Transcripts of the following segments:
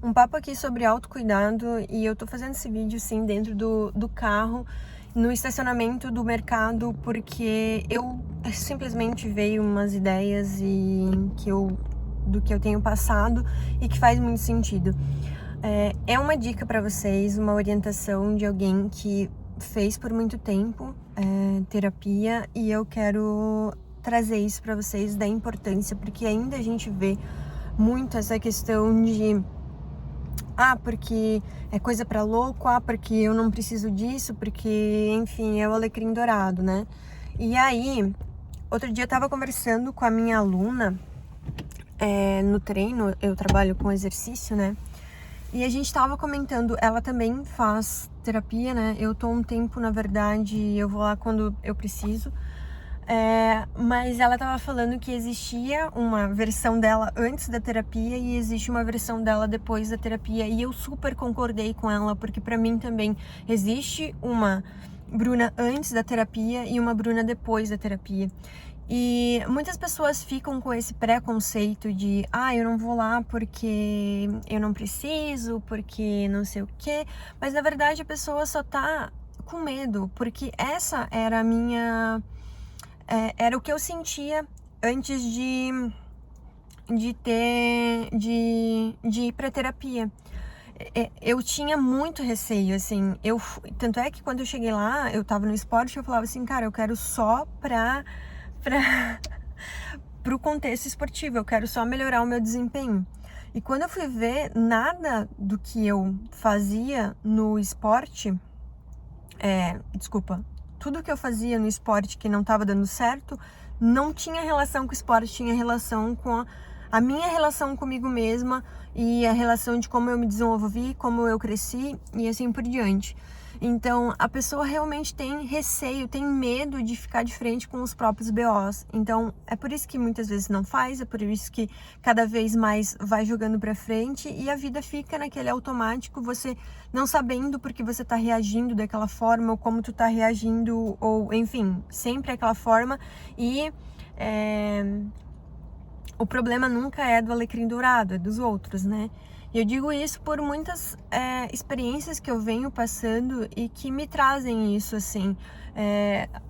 um papo aqui sobre autocuidado e eu tô fazendo esse vídeo sim dentro do carro, no estacionamento do mercado, porque eu simplesmente veio umas ideias do que eu tenho passado e que faz muito sentido. É uma dica para vocês, uma orientação de alguém que fez por muito tempo terapia, e eu quero trazer isso para vocês da importância, porque ainda a gente vê muito essa questão de porque é coisa pra louco, porque eu não preciso disso, porque, enfim, é o alecrim dourado, né? E aí, outro dia eu tava conversando com a minha aluna, no treino, eu trabalho com exercício, né? E a gente tava comentando, ela também faz terapia, né? Eu tô um tempo, na verdade, eu vou lá quando eu preciso. Mas ela tava falando que existia uma versão dela antes da terapia e existe uma versão dela depois da terapia, e eu super concordei com ela, porque pra mim também existe uma Bruna antes da terapia e uma Bruna depois da terapia. E muitas pessoas ficam com esse preconceito de eu não vou lá porque eu não preciso, porque não sei o quê, mas na verdade a pessoa só tá com medo, porque essa era a minha era o que eu sentia antes de ir pra terapia. Eu tinha muito receio, assim, tanto é que quando eu cheguei lá, eu tava no esporte, eu falava assim, cara, eu quero só pro contexto esportivo, eu quero só melhorar o meu desempenho. E quando eu fui ver, nada do que eu fazia no esporte, tudo que eu fazia no esporte que não estava dando certo, não tinha relação com o esporte, tinha relação com a minha relação comigo mesma e a relação de como eu me desenvolvi, como eu cresci e assim por diante. Então, a pessoa realmente tem receio, tem medo de ficar de frente com os próprios BOs. Então, é por isso que muitas vezes não faz, é por isso que cada vez mais vai jogando pra frente e a vida fica naquele automático, você não sabendo por que você tá reagindo daquela forma, ou como tu tá reagindo, ou enfim, sempre aquela forma. E o problema nunca é do alecrim dourado, é dos outros, né? E eu digo isso por muitas experiências que eu venho passando e que me trazem isso, assim.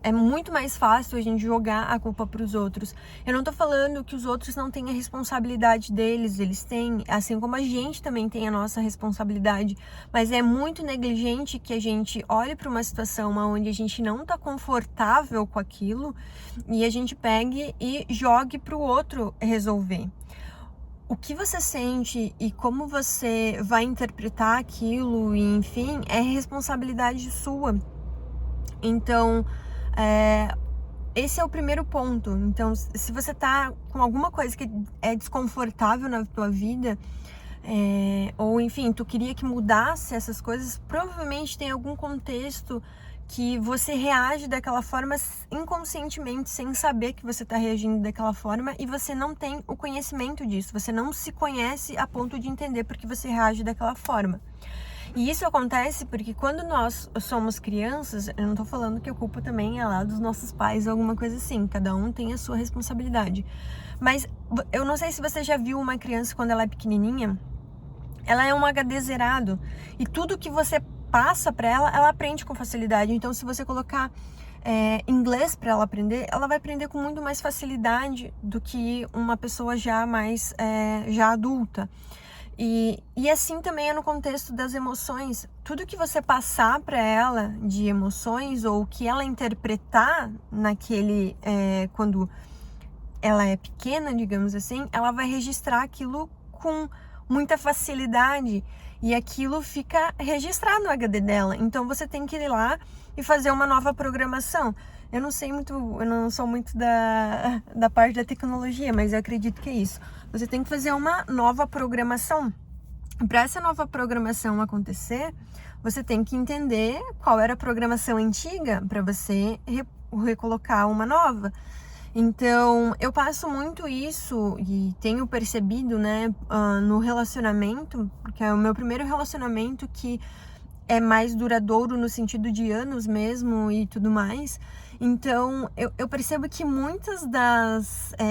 É muito mais fácil a gente jogar a culpa para os outros. Eu não tô falando que os outros não têm a responsabilidade deles, eles têm, assim como a gente também tem a nossa responsabilidade, mas é muito negligente que a gente olhe para uma situação onde a gente não tá confortável com aquilo e a gente pegue e jogue para o outro resolver. O que você sente e como você vai interpretar aquilo, e enfim, é responsabilidade sua. Então, esse é o primeiro ponto. Então, se você tá com alguma coisa que é desconfortável na tua vida, ou enfim, tu queria que mudasse essas coisas, provavelmente tem algum contexto que você reage daquela forma inconscientemente, sem saber que você está reagindo daquela forma, e você não tem o conhecimento disso, você não se conhece a ponto de entender por que você reage daquela forma. E isso acontece porque quando nós somos crianças, eu não tô falando que a culpa também é lá dos nossos pais ou alguma coisa assim, cada um tem a sua responsabilidade. Mas eu não sei se você já viu uma criança quando ela é pequenininha, ela é um HD zerado, e tudo que você passa para ela aprende com facilidade. Então, se você colocar inglês para ela aprender, ela vai aprender com muito mais facilidade do que uma pessoa já mais já adulta. E assim também é no contexto das emoções. Tudo que você passar para ela de emoções, ou que ela interpretar naquele quando ela é pequena, digamos assim, ela vai registrar aquilo com muita facilidade e aquilo fica registrado no HD dela. Então você tem que ir lá e fazer uma nova programação. Eu não sou muito da parte da tecnologia, mas eu acredito que é isso. Você tem que fazer uma nova programação. Para essa nova programação acontecer, você tem que entender qual era a programação antiga para você recolocar uma nova. Então, eu passo muito isso e tenho percebido, né, no relacionamento, porque é o meu primeiro relacionamento que é mais duradouro no sentido de anos mesmo e tudo mais. Então, eu percebo que muitas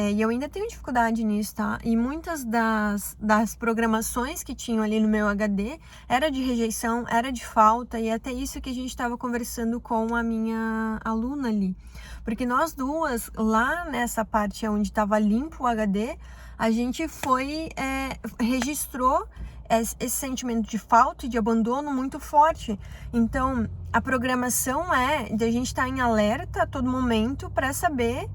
e eu ainda tenho dificuldade nisso, tá? E muitas das programações que tinham ali no meu HD era de rejeição, era de falta, e até isso que a gente estava conversando com a minha aluna ali. Porque nós duas, lá nessa parte onde estava limpo o HD, a gente registrou esse sentimento de falta e de abandono muito forte. Então, a programação de a gente estar em alerta a todo momento para saber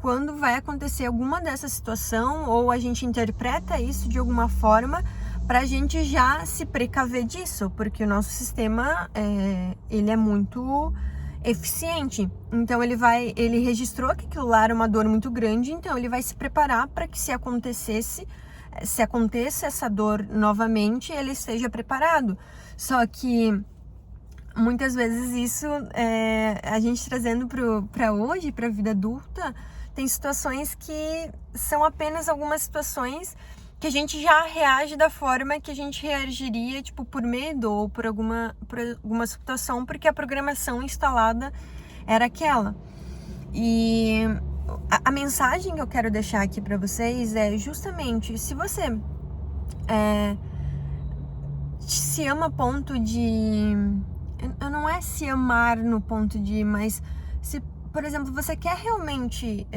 quando vai acontecer alguma dessa situação, ou a gente interpreta isso de alguma forma para a gente já se precaver disso, porque o nosso sistema ele é muito eficiente. Então ele registrou que aquilo lá era uma dor muito grande, então ele vai se preparar para que se aconteça essa dor novamente, ele esteja preparado. Só que muitas vezes isso, a gente trazendo para hoje, para a vida adulta, tem situações que são apenas algumas situações que a gente já reage da forma que a gente reagiria, tipo, por medo ou por alguma situação, porque a programação instalada era aquela. E a mensagem que eu quero deixar aqui para vocês é justamente, se você se ama a ponto de... Não é se amar no ponto de... Mas se, por exemplo, você quer realmente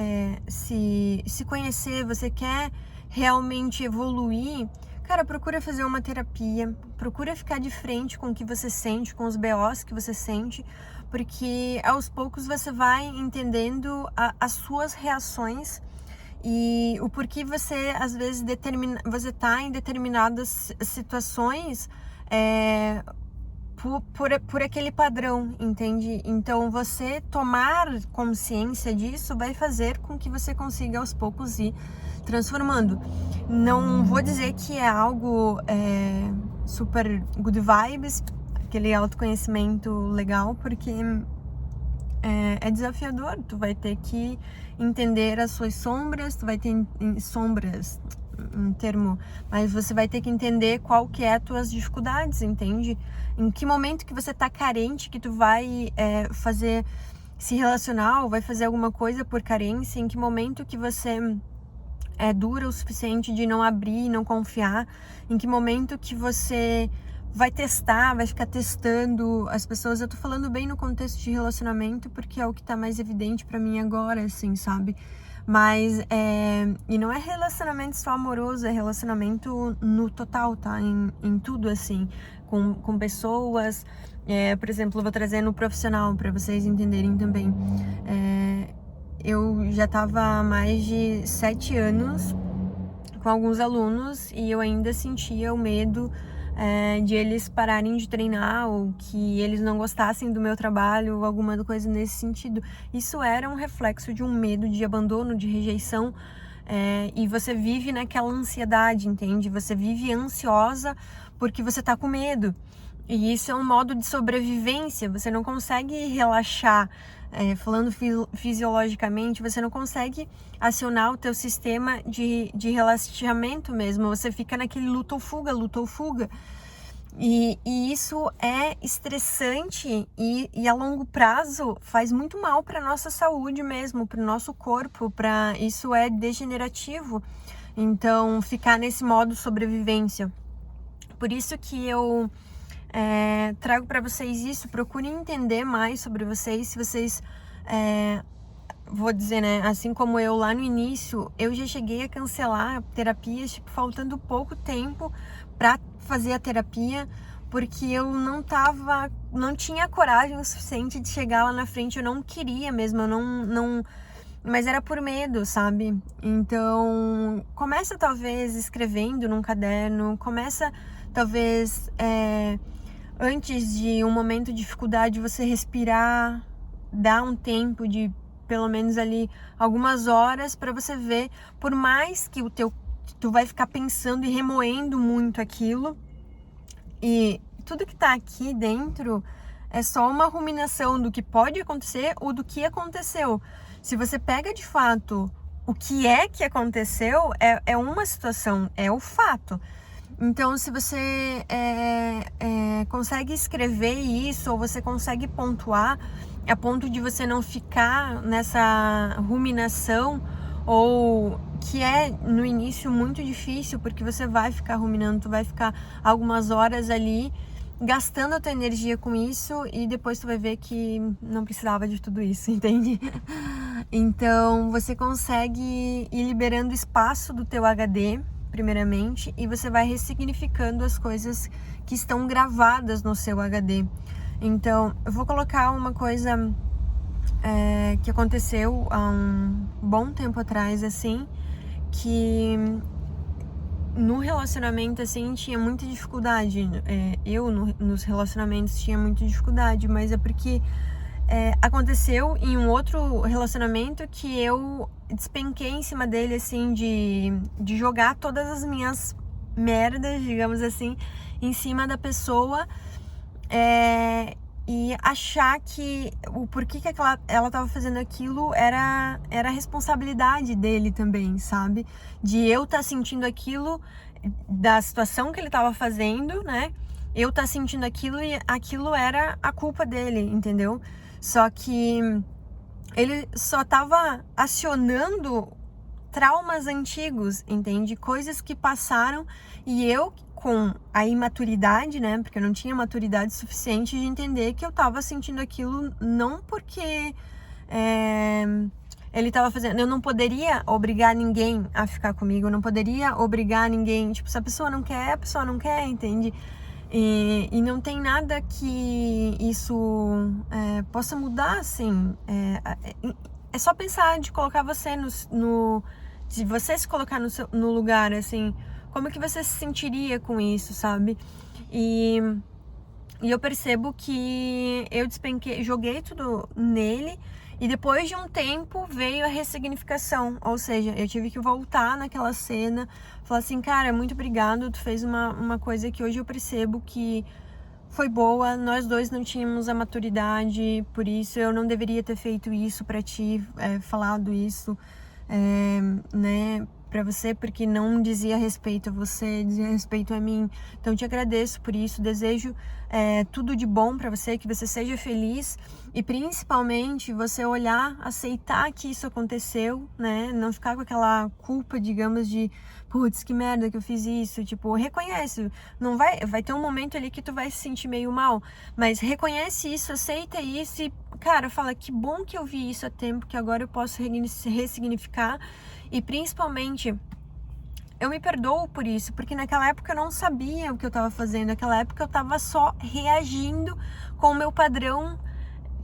se conhecer, você quer realmente evoluir, cara, procura fazer uma terapia, procura ficar de frente com o que você sente, com os BOs que você sente, porque aos poucos você vai entendendo as suas reações e o porquê você, às vezes, você tá em determinadas situações por aquele padrão, entende? Então, você tomar consciência disso vai fazer com que você consiga, aos poucos, ir transformando. Não vou dizer que é algo super good vibes, aquele autoconhecimento legal, porque é desafiador. Tu vai ter que entender as suas sombras, tu vai ter sombras, um termo, mas você vai ter que entender qual que é as tuas dificuldades, entende? Em que momento que você tá carente, que tu vai se relacionar ou vai fazer alguma coisa por carência, em que momento que você é dura o suficiente de não abrir, não confiar, em que momento que você vai testar, vai ficar testando as pessoas. Eu tô falando bem no contexto de relacionamento, porque é o que tá mais evidente pra mim agora, assim, sabe? Mas, e não é relacionamento só amoroso, é relacionamento no total, tá? Em tudo, assim, com pessoas. Por exemplo, eu vou trazer no profissional pra vocês entenderem também. Eu já tava há mais de 7 anos com alguns alunos e eu ainda sentia o medo de eles pararem de treinar, ou que eles não gostassem do meu trabalho, ou alguma coisa nesse sentido. Isso era um reflexo de um medo de abandono, de rejeição, e você vive naquela ansiedade, entende? Você vive ansiosa porque você tá com medo. E isso é um modo de sobrevivência, você não consegue relaxar. Falando fisiologicamente, você não consegue acionar o teu sistema de relaxamento mesmo, você fica naquele luta ou fuga. E isso é estressante e a longo prazo faz muito mal para nossa saúde mesmo, para o nosso corpo, isso é degenerativo. Então, ficar nesse modo sobrevivência. Por isso que eu trago para vocês isso. Procurem entender mais sobre vocês. Se vocês, vou dizer, né, assim como eu lá no início, eu já cheguei a cancelar terapias, tipo, faltando pouco tempo para fazer a terapia, porque eu não tinha coragem o suficiente de chegar lá na frente. Eu não queria mesmo, eu não, mas era por medo, sabe? Então, começa talvez escrevendo num caderno, começa talvez antes de um momento de dificuldade, você respirar, dar um tempo de pelo menos ali algumas horas para você ver, por mais que tu vai ficar pensando e remoendo muito aquilo, e tudo que tá aqui dentro é só uma ruminação do que pode acontecer ou do que aconteceu. Se você pega de fato o que é que aconteceu, é uma situação, é o fato. Então, se você consegue escrever isso, ou você consegue pontuar, a ponto de você não ficar nessa ruminação, ou que é no início muito difícil, porque você vai ficar ruminando, tu vai ficar algumas horas ali gastando a tua energia com isso, e depois tu vai ver que não precisava de tudo isso, entende? Então, você consegue ir liberando espaço do teu HD, primeiramente, e você vai ressignificando as coisas que estão gravadas no seu HD. Então, eu vou colocar uma coisa que aconteceu há um bom tempo atrás, assim, que no relacionamento, assim, tinha muita dificuldade. Nos relacionamentos tinha muita dificuldade, mas é porque aconteceu em um outro relacionamento que eu despenquei em cima dele, assim, de jogar todas as minhas merdas, digamos assim, em cima da pessoa, e achar que o porquê que ela tava fazendo aquilo era responsabilidade dele também, sabe? De eu estar sentindo aquilo, da situação que ele tava fazendo, né? Eu estar sentindo aquilo e aquilo era a culpa dele, entendeu? Só que ele só tava acionando traumas antigos, entende? Coisas que passaram, e eu, com a imaturidade, né? Porque eu não tinha maturidade suficiente de entender que eu tava sentindo aquilo não porque ele tava fazendo. Eu não poderia obrigar ninguém a ficar comigo, eu não poderia obrigar ninguém. Tipo, se a pessoa não quer, a pessoa não quer, entende? E não tem nada que isso possa mudar, assim. É só pensar de colocar você de você se colocar no lugar, assim, como que você se sentiria com isso, sabe? E eu percebo que eu despenquei, joguei tudo nele, e depois de um tempo veio a ressignificação, ou seja, eu tive que voltar naquela cena, falar assim, cara, muito obrigado, tu fez uma coisa que hoje eu percebo que foi boa, nós dois não tínhamos a maturidade, por isso eu não deveria ter feito isso pra ti, falado isso, né, pra você, porque não dizia respeito a você, dizia respeito a mim. Então eu te agradeço por isso, desejo tudo de bom pra você, que você seja feliz, e principalmente você olhar, aceitar que isso aconteceu, né, não ficar com aquela culpa, digamos, de putz, que merda que eu fiz isso, tipo, reconhece, não vai ter um momento ali que tu vai se sentir meio mal, mas reconhece isso, aceita isso e, cara, fala, que bom que eu vi isso há tempo, que agora eu posso ressignificar, e principalmente eu me perdoo por isso, porque naquela época eu não sabia o que eu tava fazendo, naquela época eu tava só reagindo com o meu padrão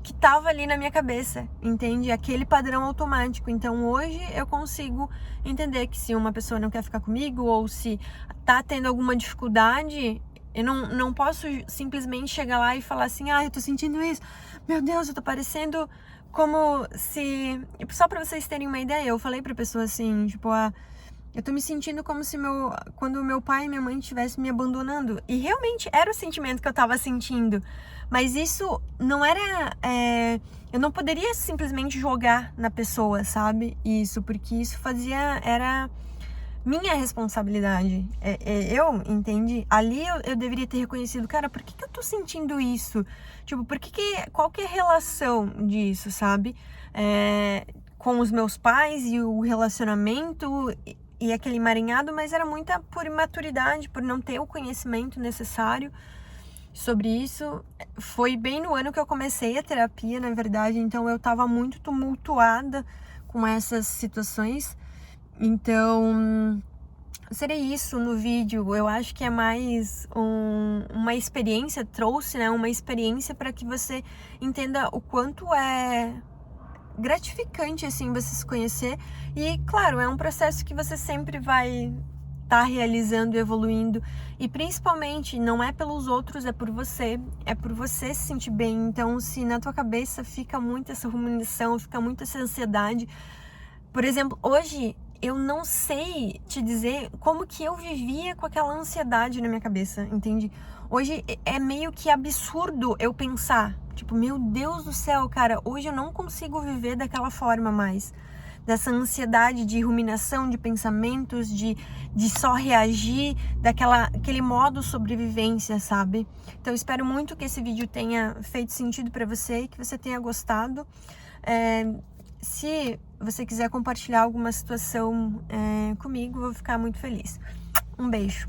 que tava ali na minha cabeça, entende? Aquele padrão automático. Então hoje eu consigo entender que se uma pessoa não quer ficar comigo, ou se tá tendo alguma dificuldade, eu não posso simplesmente chegar lá e falar assim, eu tô sentindo isso, meu Deus, eu tô parecendo como se... Só pra vocês terem uma ideia, eu falei pra pessoa assim, tipo, eu tô me sentindo como se quando meu pai e minha mãe estivessem me abandonando. E realmente era o sentimento que eu tava sentindo. Mas isso não era... eu não poderia simplesmente jogar na pessoa, sabe? Isso, porque isso era minha responsabilidade. Eu, entende? Ali eu deveria ter reconhecido, cara, por que eu tô sentindo isso? Tipo, qual que é a relação disso, sabe? Com os meus pais e o relacionamento... E aquele emaranhado, mas era muita por imaturidade, por não ter o conhecimento necessário sobre isso. Foi bem no ano que eu comecei a terapia, na verdade, então eu tava muito tumultuada com essas situações. Então, seria isso no vídeo. Eu acho que é mais uma experiência, trouxe, né, uma experiência para que você entenda o quanto é gratificante, assim, você se conhecer. E, claro, é um processo que você sempre vai estar realizando, evoluindo. E, principalmente, não é pelos outros, é por você se sentir bem. Então, se na tua cabeça fica muito essa ruminação, fica muito essa ansiedade... Por exemplo, hoje eu não sei te dizer como que eu vivia com aquela ansiedade na minha cabeça, entende? Hoje é meio que absurdo eu pensar, tipo, meu Deus do céu, cara, hoje eu não consigo viver daquela forma mais. dessa ansiedade de ruminação, de pensamentos, de só reagir, aquele modo sobrevivência, sabe? Então, espero muito que esse vídeo tenha feito sentido para você e que você tenha gostado. Se você quiser compartilhar alguma situação comigo, eu vou ficar muito feliz. Um beijo!